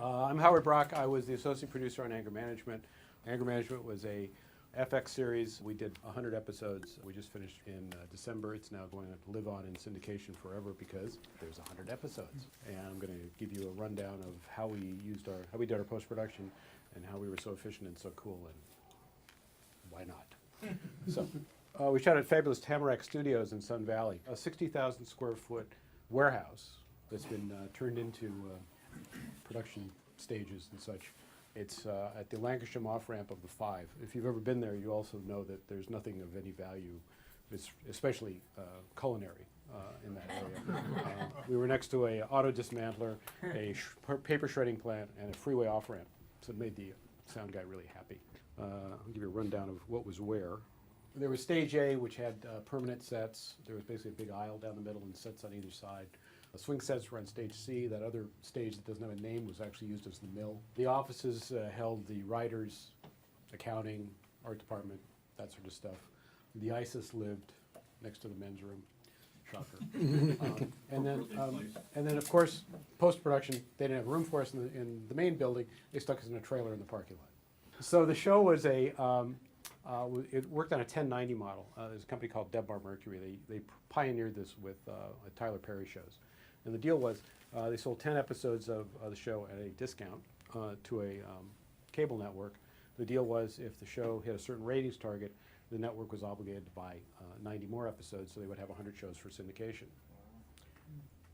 I'm Howard Brock. I was the associate producer on Anger Management. Anger Management was a FX series. We did 100 episodes. We just finished in December. It's now going to live on in syndication forever because there's 100 episodes. And I'm going to give you a rundown of how we did our post-production and how we were so efficient and so cool, and why not? So we shot at fabulous Tamarack Studios in Sun Valley, a 60,000 square foot warehouse that's been turned into production stages and such. It's at the Lancashire off-ramp of the 5. If you've ever been there, you also know that there's nothing of any value, especially culinary, in that area. We were next to a auto dismantler, a paper shredding plant, and a freeway off-ramp. So it made the sound guy really happy. I'll give you a rundown of what was where. There was stage A, which had permanent sets. There was basically a big aisle down the middle and sets on either side. The swing sets were on stage C. That other stage that doesn't have a name was actually used as the mill. The offices held the writers, accounting, art department, that sort of stuff. The ISIS lived next to the men's room. Shocker. And then, of course, post-production, they didn't have room for us in the main building. They stuck us in a trailer in the parking lot. So the show was it worked on a 1090 model. There's a company called Debmar Mercury. They pioneered this with Tyler Perry shows. And the deal was they sold 10 episodes of the show at a discount to a cable network. The deal was if the show hit a certain ratings target, the network was obligated to buy 90 more episodes, so they would have 100 shows for syndication.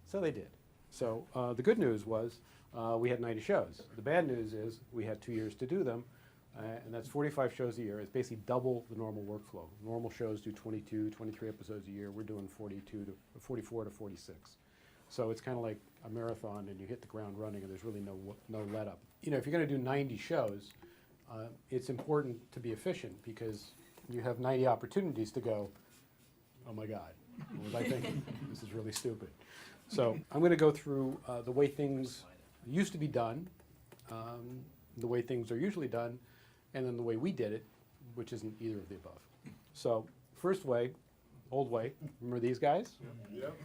So they did. So the good news was we had 90 shows. The bad news is we had 2 years to do them, and that's 45 shows a year. It's basically double the normal workflow. Normal shows do 22, 23 episodes a year. We're doing 44 to 46. So it's kind of like a marathon, and you hit the ground running, and there's really no let up. You know, if you're going to do 90 shows, it's important to be efficient because you have 90 opportunities to go, oh my God, what was I thinking? This is really stupid. So I'm going to go through the way things used to be done, the way things are usually done, and then the way we did it, which isn't either of the above. So first way, old way, remember these guys? Yep.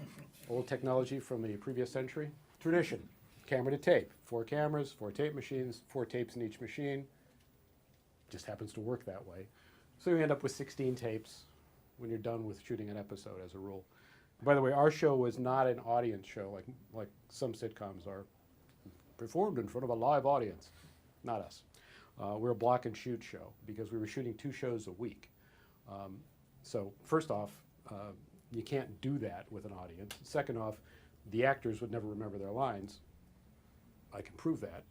Old technology from the previous century. Tradition, camera to tape. 4 cameras, 4 tape machines, 4 tapes in each machine. Just happens to work that way. So you end up with 16 tapes when you're done with shooting an episode as a rule. By the way, our show was not an audience show like some sitcoms are, performed in front of a live audience. Not us. We're a block and shoot show because we were shooting 2 shows a week. So first off, you can't do that with an audience. Second off, the actors would never remember their lines. I can prove that.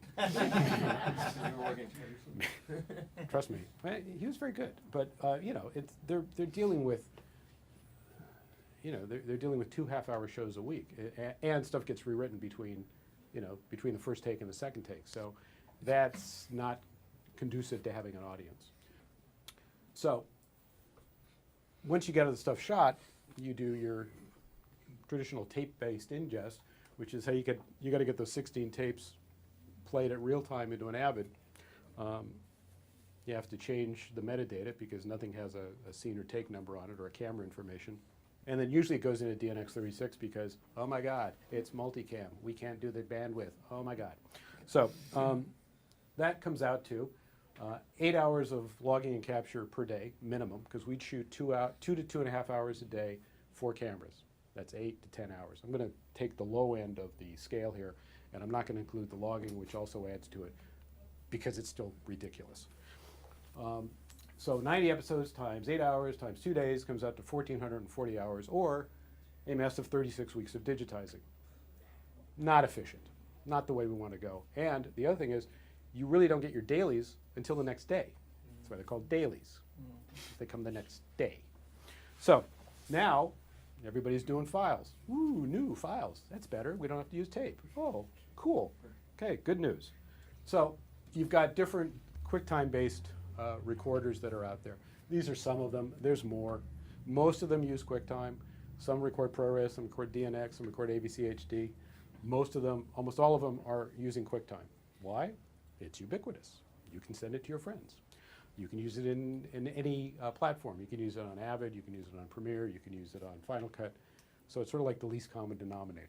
Trust me, he was very good. But you know, they're dealing with, you know, they're dealing with 2 half-hour shows a week, and stuff gets rewritten between the first take and the second take. So that's not conducive to having an audience. So once you get the stuff shot, you do your traditional tape-based ingest, which is how you got to get those 16 tapes played at real time into an Avid. You have to change the metadata because nothing has a scene or take number on it or a camera information. And then usually it goes into DNx36 because, oh my God, it's multicam. We can't do the bandwidth. Oh my God. So that comes out to 8 hours of logging and capture per day, minimum, because we'd shoot 2 to 2.5 hours a day, 4 cameras. That's 8 to 10 hours. I'm going to take the low end of the scale here, and I'm not going to include the logging, which also adds to it, because it's still ridiculous. So 90 episodes times 8 hours times 2 days comes out to 1,440 hours, or a massive 36 weeks of digitizing. Not efficient. Not the way we want to go. And the other thing is, you really don't get your dailies until the next day. That's why they're called dailies. They come the next day. So now everybody's doing files. Ooh, new files. That's better. We don't have to use tape. Oh, cool. Okay, good news. So you've got different QuickTime-based recorders that are out there. These are some of them. There's more. Most of them use QuickTime. Some record ProRes, some record DNx, some record AVC HD. Most of them, almost all of them, are using QuickTime. Why? It's ubiquitous. You can send it to your friends. You can use it in any platform. You can use it on Avid, you can use it on Premiere, you can use it on Final Cut. So it's sort of like the least common denominator.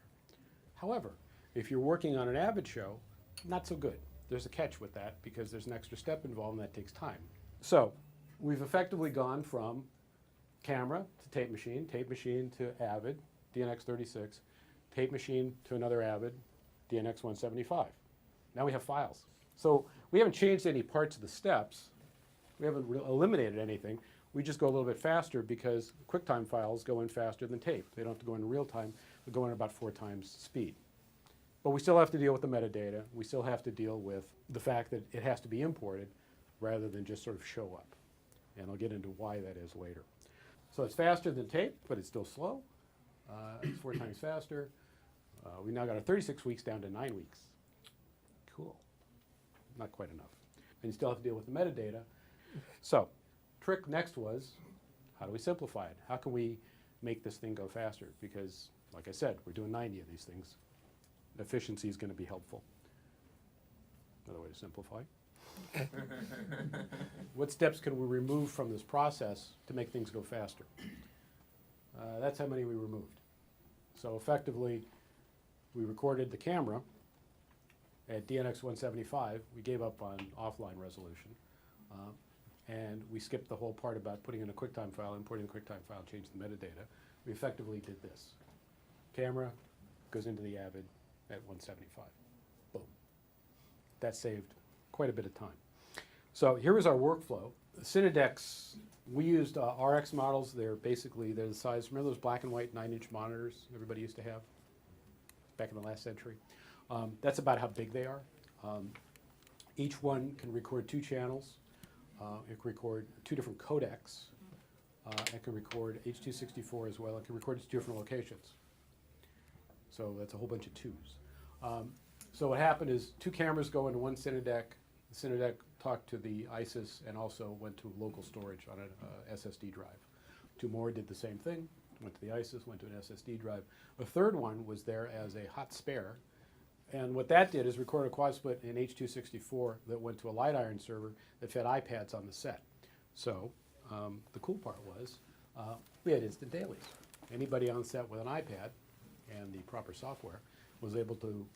However, if you're working on an Avid show, not so good. There's a catch with that because there's an extra step involved and that takes time. So we've effectively gone from camera to tape machine to Avid, DNx 36, tape machine to another Avid, DNx 175. Now we have files. So we haven't changed any parts of the steps. We haven't eliminated anything. We just go a little bit faster because QuickTime files go in faster than tape. They don't have to go in real time. They go in about 4 times speed. But we still have to deal with the metadata. We still have to deal with the fact that it has to be imported rather than just sort of show up. And I'll get into why that is later. So it's faster than tape, but it's still slow. It's 4 times faster. We now got our 36 weeks down to 9 weeks. Cool. Not quite enough. And you still have to deal with the metadata. So, trick next was, how do we simplify it? How can we make this thing go faster? Because, like I said, we're doing 90 of these things. Efficiency is going to be helpful. Another way to simplify. What steps can we remove from this process to make things go faster? That's how many we removed. So effectively, we recorded the camera at DNx 175. We gave up on offline resolution. And we skipped the whole part about putting in a QuickTime file, importing the QuickTime file, changing the metadata. We effectively did this. Camera goes into the Avid at 175. Boom. That saved quite a bit of time. So here is our workflow. The Cinedecks, we used RX models. They're the size, remember those black and white 9-inch monitors everybody used to have back in the last century? That's about how big they are. Each one can record 2 channels. It can record 2 different codecs. It can record H.264 as well. It can record to 2 different locations. So that's a whole bunch of 2s. So what happened is 2 cameras go into one Cinedeck. The Cinedeck talked to the ISIS and also went to local storage on an SSD drive. 2 more did the same thing, went to the ISIS, went to an SSD drive. A 3rd one was there as a hot spare. And what that did is record a quad split in H.264 that went to a light iron server that fed iPads on the set. So the cool part was we had instant dailies. Anybody on set with an iPad and the proper software was able to,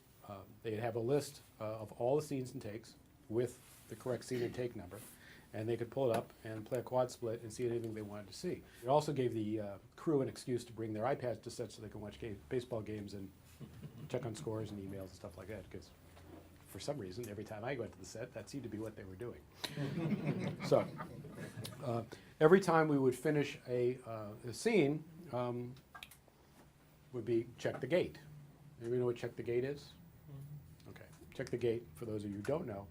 they'd have a list of all the scenes and takes with the correct scene and take number, and they could pull it up and play a quad split and see anything they wanted to see. It also gave the crew an excuse to bring their iPads to set so they can watch baseball games and check on scores and emails and stuff like that, because for some reason, every time I went to the set, that seemed to be what they were doing. So every time we would finish a scene, would be check the gate. Anybody know what check the gate is? Okay, check the gate, for those of you who don't know,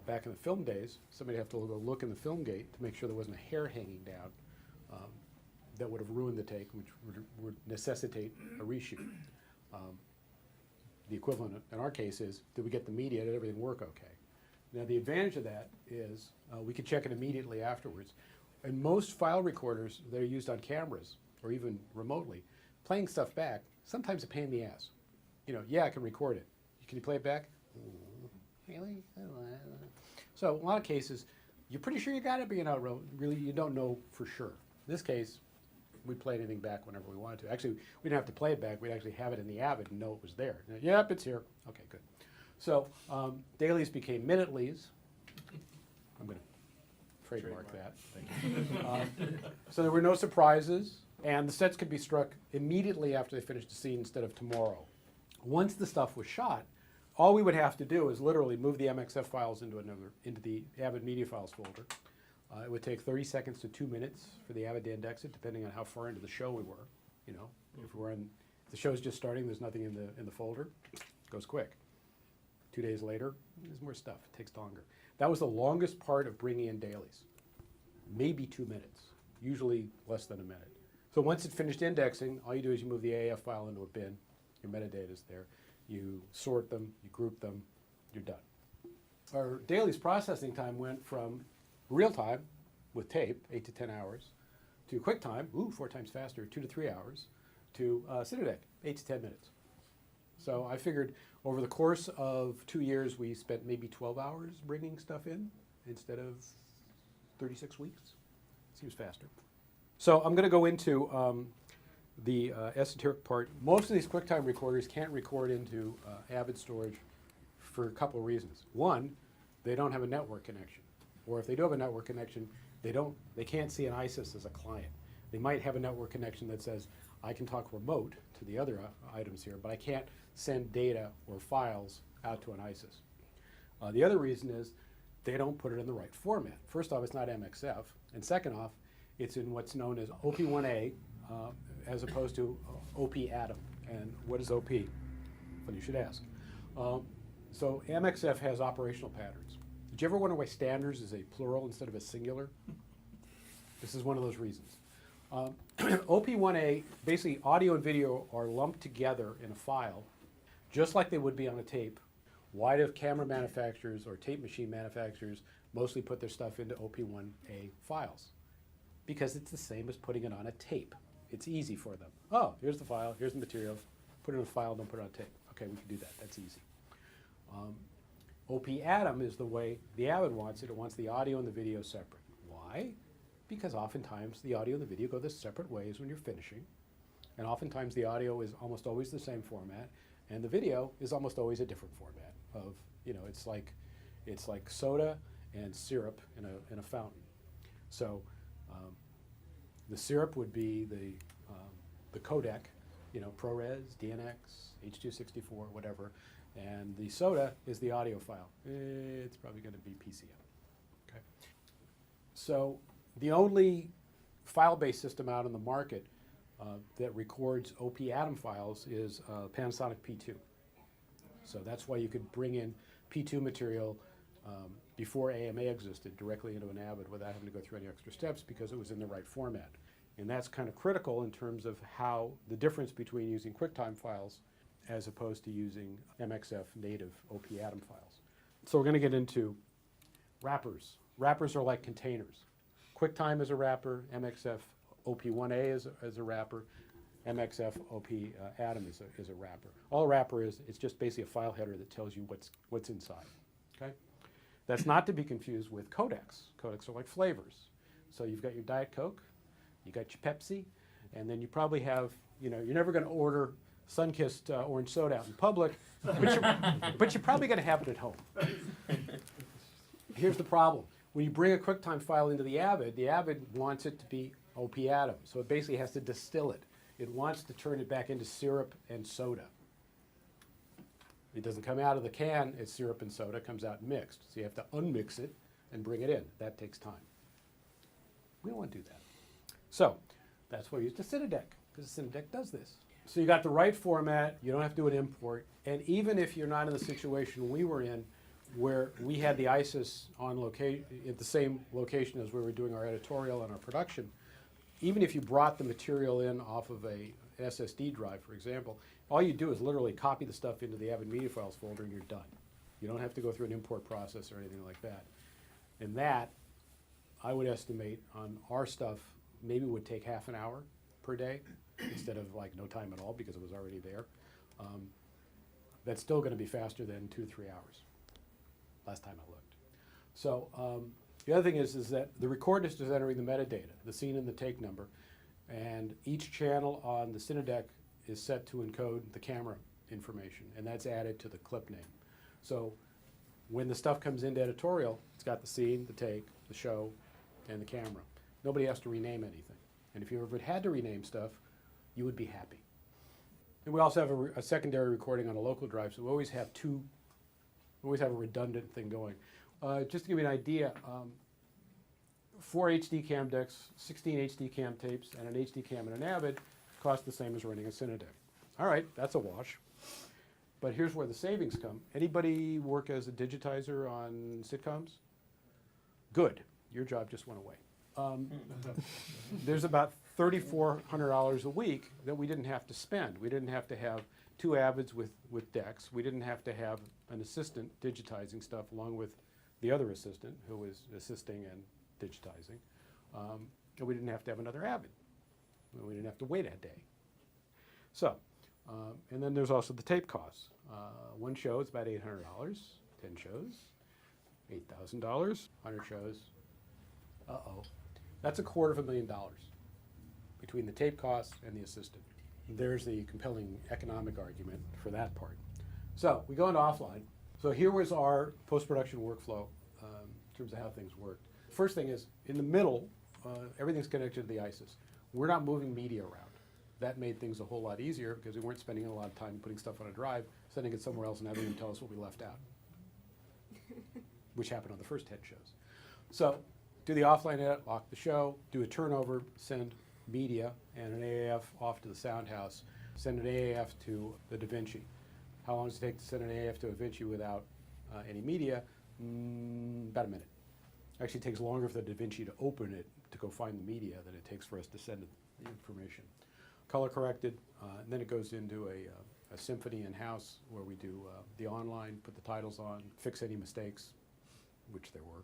back in the film days, somebody had to go look in the film gate to make sure there wasn't a hair hanging down that would have ruined the take, which would necessitate a reshoot. The equivalent in our case is, did we get the media, did everything work okay? Now the advantage of that is we can check it immediately afterwards. And most file recorders that are used on cameras, or even remotely, playing stuff back, sometimes a pain in the ass. You know, yeah, I can record it. Can you play it back? Really? So in a lot of cases, you're pretty sure you got it, but you know, really you don't know for sure. In this case, we'd play anything back whenever we wanted to. Actually, we didn't have to play it back. We'd actually have it in the Avid and know it was there. Yep, it's here. Okay, good. So dailies became minutelies. I'm going to trademark that. Thank you. So there were no surprises, and the sets could be struck immediately after they finished the scene instead of tomorrow. Once the stuff was shot, all we would have to do is literally move the MXF files into the Avid Media Files folder. It would take 30 seconds to 2 minutes for the Avid to index it, depending on how far into the show we were. You know, if the show's just starting, there's nothing in the folder, it goes quick. 2 days later, there's more stuff. It takes longer. That was the longest part of bringing in dailies. Maybe 2 minutes, usually less than a minute. So once it finished indexing, all you do is you move the AAF file into a bin. Your metadata is there. You sort them, you group them, you're done. Our dailies processing time went from real time with tape, 8 to 10 hours, to QuickTime, 4 times faster, 2 to 3 hours, to Cinedeck, 8 to 10 minutes. So I figured over the course of 2 years, we spent maybe 12 hours bringing stuff in instead of 36 weeks. Seems faster. So I'm going to go into the esoteric part. Most of these QuickTime recorders can't record into Avid storage for a couple of reasons. One, they don't have a network connection. Or if they do have a network connection, they can't see an ISIS as a client. They might have a network connection that says, I can talk remote to the other items here, but I can't send data or files out to an ISIS. The other reason is they don't put it in the right format. First off, it's not MXF, and second off, it's in what's known as OP1A as opposed to OP Atom. And what is OP? Well, you should ask. So MXF has operational patterns. Did you ever wonder why standards is a plural instead of a singular? This is one of those reasons. OP1A, basically audio and video are lumped together in a file, just like they would be on a tape. Why do camera manufacturers or tape machine manufacturers mostly put their stuff into OP1A files? Because it's the same as putting it on a tape. It's easy for them. Oh, here's the file, here's the material, put it in a file, don't put it on tape. Okay, we can do that, that's easy. OP Atom is the way the Avid wants it. It wants the audio and the video separate. Why? Because oftentimes the audio and the video go the separate ways when you're finishing. And oftentimes the audio is almost always the same format, and the video is almost always a different format of, you know, it's like soda and syrup in a fountain. So the syrup would be the codec, you know, ProRes, DNx, H.264, whatever, and the soda is the audio file. It's probably going to be PCM. Okay. So the only file-based system out in the market that records OP Atom files is Panasonic P2. So that's why you could bring in P2 material before AMA existed directly into an Avid without having to go through any extra steps because it was in the right format. And that's kind of critical in terms of how the difference between using QuickTime files as opposed to using MXF native OP Atom files. So we're going to get into wrappers. Wrappers are like containers. QuickTime is a wrapper, MXF OP1A is a wrapper, MXF OP Atom is a wrapper. All a wrapper is, it's just basically a file header that tells you what's inside. Okay? That's not to be confused with codecs. Codecs are like flavors. So you've got your Diet Coke, you got your Pepsi, and then you probably have, you know, you're never going to order sun-kissed orange soda out in public, but you're probably going to have it at home. Here's the problem. When you bring a QuickTime file into the Avid wants it to be OP Atom. So it basically has to distill it. It wants to turn it back into syrup and soda. It doesn't come out of the can as syrup and soda, it comes out mixed. So you have to unmix it and bring it in. That takes time. We don't want to do that. So that's why we use the Cinedeck, because the Cinedeck does this. So you got the right format, you don't have to do an import, and even if you're not in the situation we were in, where we had the ISIS on location at the same location as we were doing our editorial and our production, even if you brought the material in off of a SSD drive, for example, all you do is literally copy the stuff into the Avid Media Files folder and you're done. You don't have to go through an import process or anything like that. And that, I would estimate on our stuff, maybe would take half an hour per day instead of like no time at all because it was already there. That's still going to be faster than 2 to 3 hours, last time I looked. So the other thing is that the recordist is entering the metadata, the scene and the take number, and each channel on the Cinedeck is set to encode the camera information, and that's added to the clip name. So when the stuff comes into editorial, it's got the scene, the take, the show, and the camera. Nobody has to rename anything. And if you ever had to rename stuff, you would be happy. And we also have a secondary recording on a local drive, so we always have a redundant thing going. Just to give you an idea, 4 HD cam decks, 16 HD cam tapes, and an HD cam and an Avid cost the same as running a Cinedeck. All right, that's a wash. But here's where the savings come. Anybody work as a digitizer on sitcoms? Good. Your job just went away. There's about $3,400 a week that we didn't have to spend. We didn't have to have 2 Avids with decks. We didn't have to have an assistant digitizing stuff along with the other assistant who was assisting and digitizing. And we didn't have to have another Avid. We didn't have to wait a day. So, and then there's also the tape costs. One show is about $800, 10 shows, $8,000, 100 shows. That's $250,000 between the tape costs and the assistant. There's the compelling economic argument for that part. So we go into offline. So here was our post-production workflow in terms of how things worked. First thing is, in the middle, everything's connected to the ISIS. We're not moving media around. That made things a whole lot easier because we weren't spending a lot of time putting stuff on a drive, sending it somewhere else and having them tell us what we left out, which happened on the first 10 shows. So do the offline edit, lock the show, do a turnover, send media and an AAF off to the sound house, send an AAF to the DaVinci. How long does it take to send an AAF to DaVinci without any media? About a minute. Actually, it takes longer for the DaVinci to open it to go find the media than it takes for us to send it the information. Color corrected, and then it goes into a symphony in-house where we do the online, put the titles on, fix any mistakes, which there were.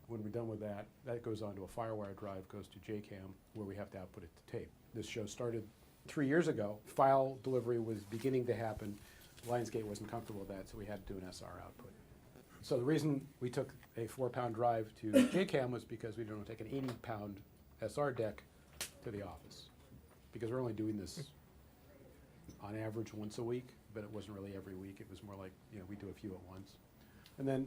When we're done with that, that goes onto a FireWire drive, goes to JCam, where we have to output it to tape. This show started 3 years ago. File delivery was beginning to happen. Lionsgate wasn't comfortable with that, so we had to do an SR output. So the reason we took a 4-pound drive to JCam was because we didn't want to take an 80-pound SR deck to the office. Because we're only doing this on average once a week, but it wasn't really every week. It was more like, we do a few at once. And then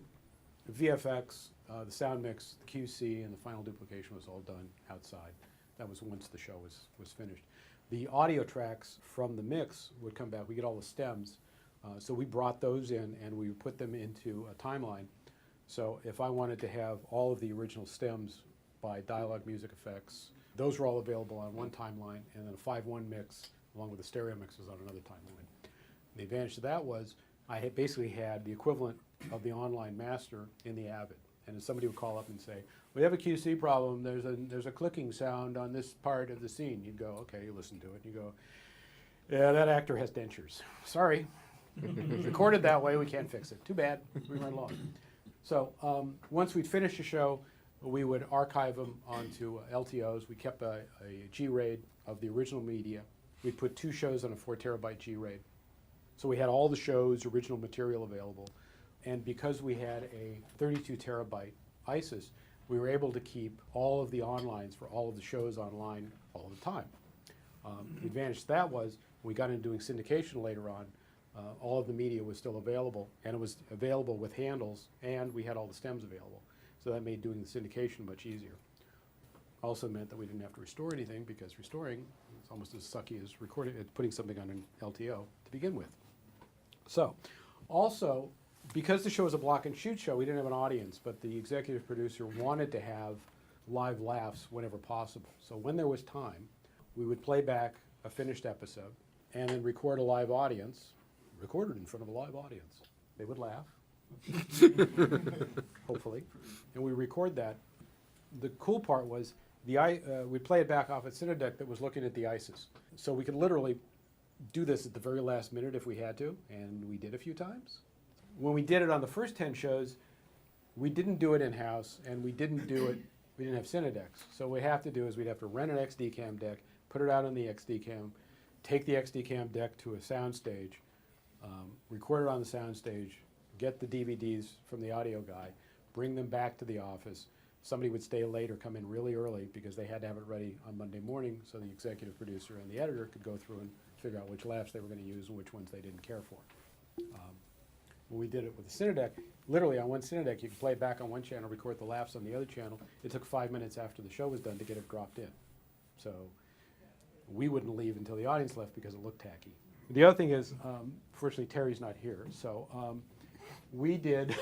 the VFX, the sound mix, the QC, and the final duplication was all done outside. That was once the show was finished. The audio tracks from the mix would come back. We get all the stems. So we brought those in and we put them into a timeline. So if I wanted to have all of the original stems by dialogue, music effects, those were all available on one timeline, and then a 5:1 mix along with the stereo mix was on another timeline. The advantage to that was I had basically had the equivalent of the online master in the Avid. And if somebody would call up and say, we have a QC problem, there's a clicking sound on this part of the scene, you'd go, okay, you listen to it, and you go, yeah, that actor has dentures. Sorry. Recorded that way, we can't fix it. Too bad, we run along. So once we'd finished the show, we would archive them onto LTOs. We kept a G-RAID of the original media. We'd put 2 shows on a 4 terabyte G-RAID. So we had all the shows, original material available. And because we had a 32 terabyte ISIS, we were able to keep all of the onlines for all of the shows online all the time. The advantage to that was, when we got into doing syndication later on, all of the media was still available, and it was available with handles, and we had all the stems available. So that made doing the syndication much easier. Also meant that we didn't have to restore anything, because restoring is almost as sucky as recording, putting something on an LTO to begin with. So, also, because the show was a block and shoot show, we didn't have an audience, but the executive producer wanted to have live laughs whenever possible. So when there was time, we would play back a finished episode and then record a live audience, recorded in front of a live audience. They would laugh, hopefully, and we record that. The cool part was we'd play it back off at Cinedeck that was looking at the ISIS. So we could literally do this at the very last minute if we had to, and we did a few times. When we did it on the first 10 shows, we didn't do it in-house, and we didn't have Cinedecks. So what we have to do is we'd have to rent an XD-Cam deck, put it out on the XD-Cam, take the XD-Cam deck to a sound stage, record it on the sound stage, get the DVDs from the audio guy, bring them back to the office. Somebody would stay late or come in really early because they had to have it ready on Monday morning so the executive producer and the editor could go through and figure out which laughs they were going to use and which ones they didn't care for. When we did it with the Cinedeck, literally on one Cinedeck, you could play it back on one channel, record the laughs on the other channel. It took 5 minutes after the show was done to get it dropped in. So we wouldn't leave until the audience left because it looked tacky. The other thing is, fortunately Terry's not here, so we did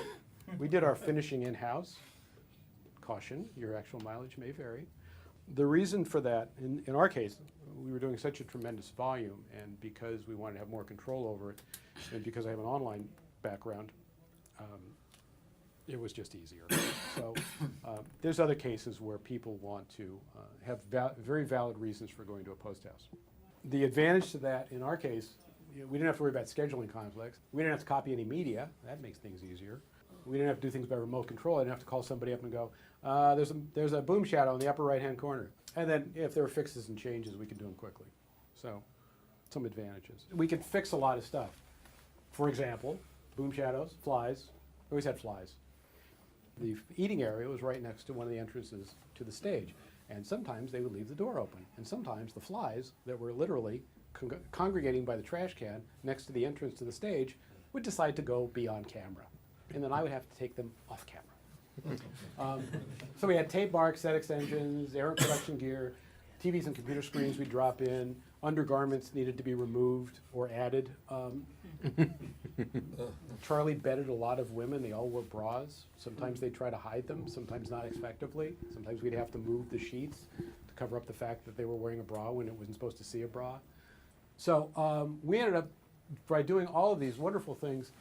our finishing in-house. Caution, your actual mileage may vary. The reason for that, in our case, we were doing such a tremendous volume, and because we wanted to have more control over it, and because I have an online background, it was just easier. So there's other cases where people want to have very valid reasons for going to a post house. The advantage to that, in our case, we didn't have to worry about scheduling conflicts. We didn't have to copy any media. That makes things easier. We didn't have to do things by remote control. I didn't have to call somebody up and go, there's a boom shadow in the upper right-hand corner. And then if there were fixes and changes, we could do them quickly. So some advantages. We could fix a lot of stuff. For example, boom shadows, flies. We always had flies. The eating area was right next to one of the entrances to the stage. And sometimes they would leave the door open. And sometimes the flies that were literally congregating by the trash can next to the entrance to the stage would decide to go be on camera. and then I would have to take them off camera. So we had tape marks, set extensions, errant production gear, TVs and computer screens we'd drop in, undergarments needed to be removed or added. Charlie bedded a lot of women. They all wore bras. Sometimes they'd try to hide them, sometimes not effectively. Sometimes we'd have to move the sheets to cover up the fact that they were wearing a bra when it wasn't supposed to see a bra. So we ended up, by doing all of these wonderful things,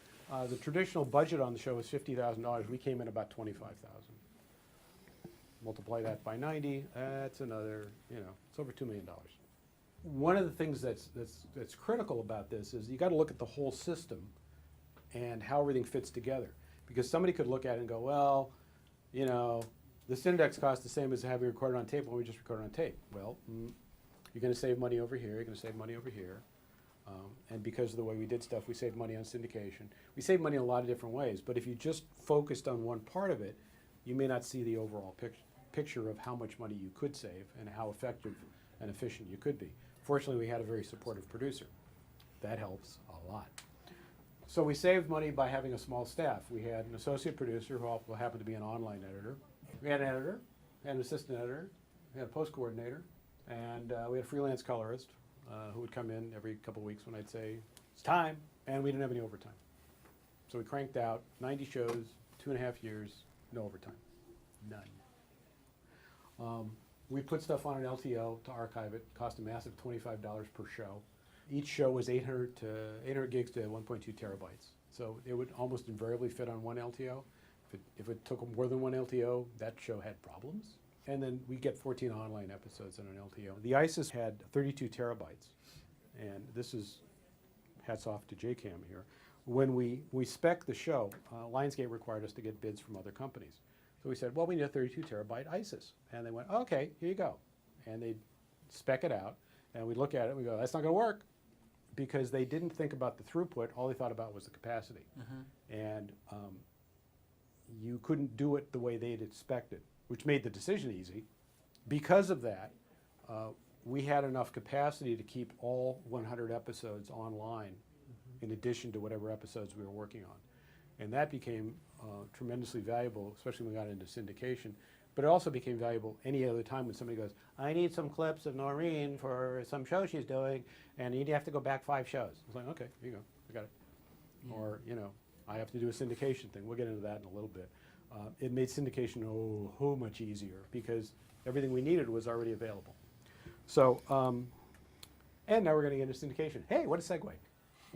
the traditional budget on the show was $50,000. We came in about $25,000. Multiply that by 90, that's another, it's over $2 million. One of the things that's critical about this is you got to look at the whole system and how everything fits together. Because somebody could look at it and go, well, the Cinedeck costs the same as having recorded on tape when we just recorded on tape. Well, you're going to save money over here, you're going to save money over here. And because of the way we did stuff, we saved money on syndication. We saved money in a lot of different ways, but if you just focused on one part of it, you may not see the overall picture of how much money you could save and how effective and efficient you could be. Fortunately, we had a very supportive producer. That helps a lot. So we saved money by having a small staff. We had an associate producer who happened to be an online editor. We had an editor, and an assistant editor, we had a post coordinator, and we had a freelance colorist who would come in every couple of weeks when I'd say, it's time, and we didn't have any overtime. So we cranked out 90 shows, 2.5 years, no overtime, none. We put stuff on an LTO to archive it, cost a massive $25 per show. Each show was 800 gigs to 1.2 terabytes. So it would almost invariably fit on one LTO. If it took more than one LTO, that show had problems. And then we get 14 online episodes on an LTO. The ISIS had 32 terabytes. And this is, hats off to JCam here. When we spec'd the show, Lionsgate required us to get bids from other companies. So we said, well, we need a 32 terabyte ISIS. And they went, okay, here you go. And they'd spec it out, and we'd look at it, and we go, that's not gonna work. Because they didn't think about the throughput, all they thought about was the capacity. And you couldn't do it the way they'd expected, which made the decision easy. Because of that, we had enough capacity to keep all 100 episodes online in addition to whatever episodes we were working on. And that became tremendously valuable, especially when we got into syndication. But it also became valuable any other time when somebody goes, I need some clips of Noreen for some show she's doing, and you have to go back 5 shows. It's like, okay, here you go, I got it. Yeah. Or, I have to do a syndication thing. We'll get into that in a little bit. It made syndication much easier because everything we needed was already available. So, and now we're going to get into syndication. Hey, what a segue.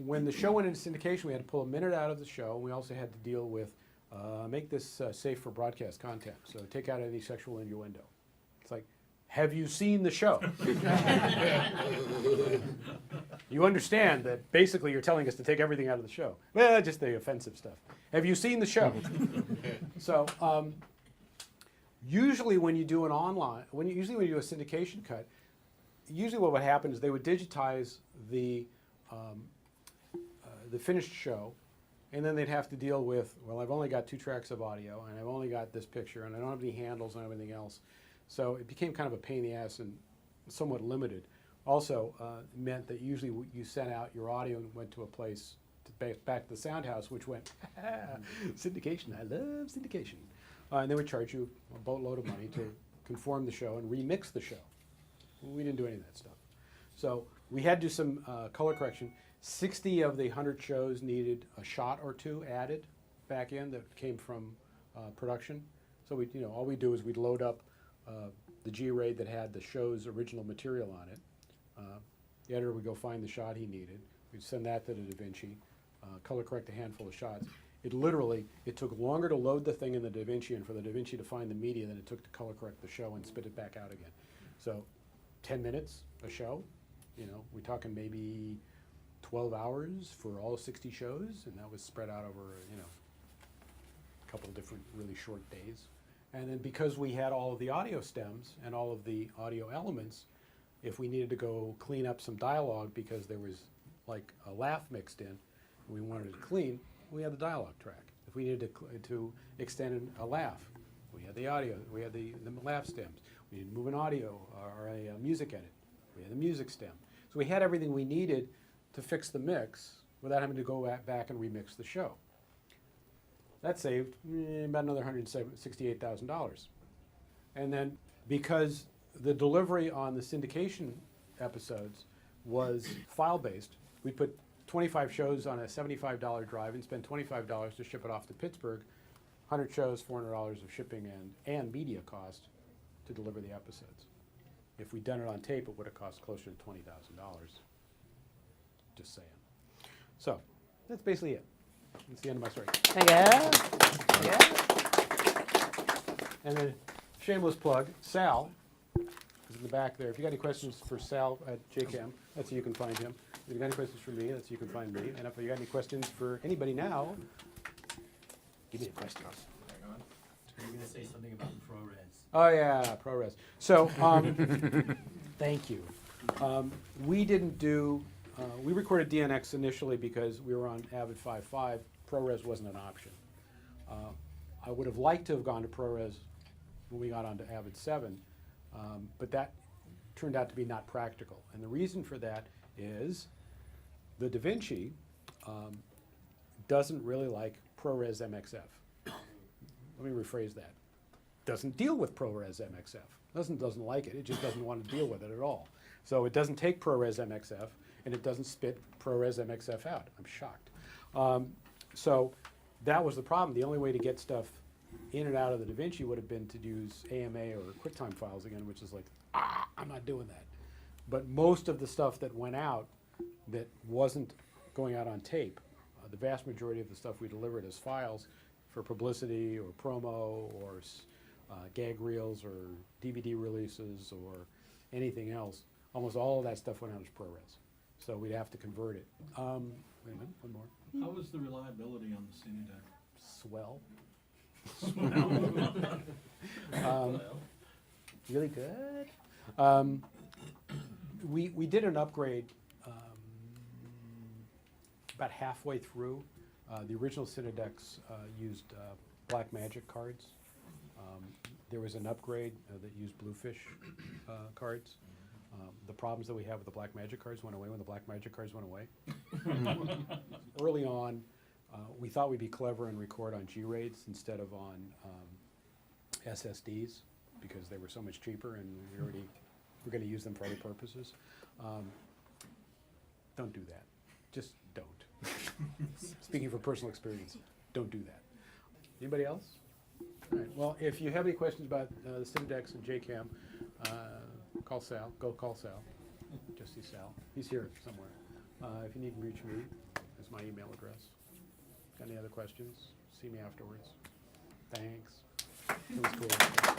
When the show went into syndication, we had to pull a minute out of the show, and we also had to deal with make this safe for broadcast content. So take out any sexual innuendo. It's like, have you seen the show? You understand that basically you're telling us to take everything out of the show. Well, just the offensive stuff. Have you seen the show? So usually when you do an online, usually when you do a syndication cut, usually what would happen is they would digitize the finished show, and then they'd have to deal with, well, I've only got 2 tracks of audio, and I've only got this picture, and I don't have any handles and everything else. So it became kind of a pain in the ass and somewhat limited. Also, it meant that usually you sent out your audio and went to a place, back to the sound house, which went, syndication, I love syndication. And they would charge you a boatload of money to conform the show and remix the show. We didn't do any of that stuff. So we had to do some color correction. 60 of the 100 shows needed a shot or 2 added back in that came from production. So we, all we do is we'd load up the G-Array that had the show's original material on it. The editor would go find the shot he needed. We'd send that to the DaVinci, color correct a handful of shots. It took longer to load the thing in the DaVinci and for the DaVinci to find the media than it took to color correct the show and spit it back out again. So 10 minutes a show, we're talking maybe 12 hours for all 60 shows, and that was spread out over, a couple of different really short days. And then because we had all of the audio stems and all of the audio elements, if we needed to go clean up some dialogue because there was like a laugh mixed in, and we wanted it clean, we had the dialogue track. If we needed to extend a laugh, we had the audio, we had the laugh stems. We needed to move an audio or a music edit, we had the music stem. So we had everything we needed to fix the mix without having to go back and remix the show. That saved about another $168,000. And then because the delivery on the syndication episodes was file-based, we put 25 shows on a $75 drive and spent $25 to ship it off to Pittsburgh, 100 shows, $400 of shipping and media cost to deliver the episodes. If we'd done it on tape, it would have cost closer to $20,000. Just saying. So that's basically it. That's the end of my story. Yeah. Yeah. And then shameless plug, Sal is in the back there. If you got any questions for Sal at JCAM, that's how you can find him. If you got any questions for me, that's how you can find me. And if you got any questions for anybody now, give me a question. You're going to say something about ProRes. Oh yeah, ProRes. So, thank you. We didn't do, we recorded DNx initially because we were on Avid 5.5. ProRes wasn't an option. I would have liked to have gone to ProRes when we got onto Avid 7, but that turned out to be not practical. And the reason for that is the DaVinci doesn't really like ProRes MXF. Let me rephrase that. Doesn't deal with ProRes MXF. Doesn't like it. It just doesn't want to deal with it at all. So it doesn't take ProRes MXF, and it doesn't spit ProRes MXF out. I'm shocked. So that was the problem. The only way to get stuff in and out of the DaVinci would have been to use AMA or QuickTime files again, which is like, I'm not doing that. But most of the stuff that went out that wasn't going out on tape, the vast majority of the stuff we delivered as files for publicity or promo or gag reels or DVD releases or anything else, almost all of that stuff went out as ProRes. So we'd have to convert it. Wait a minute, one more. How was the reliability on the Cinedeck? Swell. Really good. We did an upgrade about halfway through. The original Cinedecks used Black Magic cards. There was an upgrade that used Bluefish cards. The problems that we have with the Black Magic cards went away when the Black Magic cards went away. Early on, we thought we'd be clever and record on G-RAIDs instead of on SSDs because they were so much cheaper and we already were going to use them for other purposes. Don't do that. Just don't. Speaking from personal experience, don't do that. Anybody else? All right. Well, if you have any questions about the Cinedecks and JCAM, call Sal. Go call Sal. Just see Sal. He's here somewhere. If you need to reach me, that's my email address. Got any other questions? See me afterwards. Thanks. It was cool.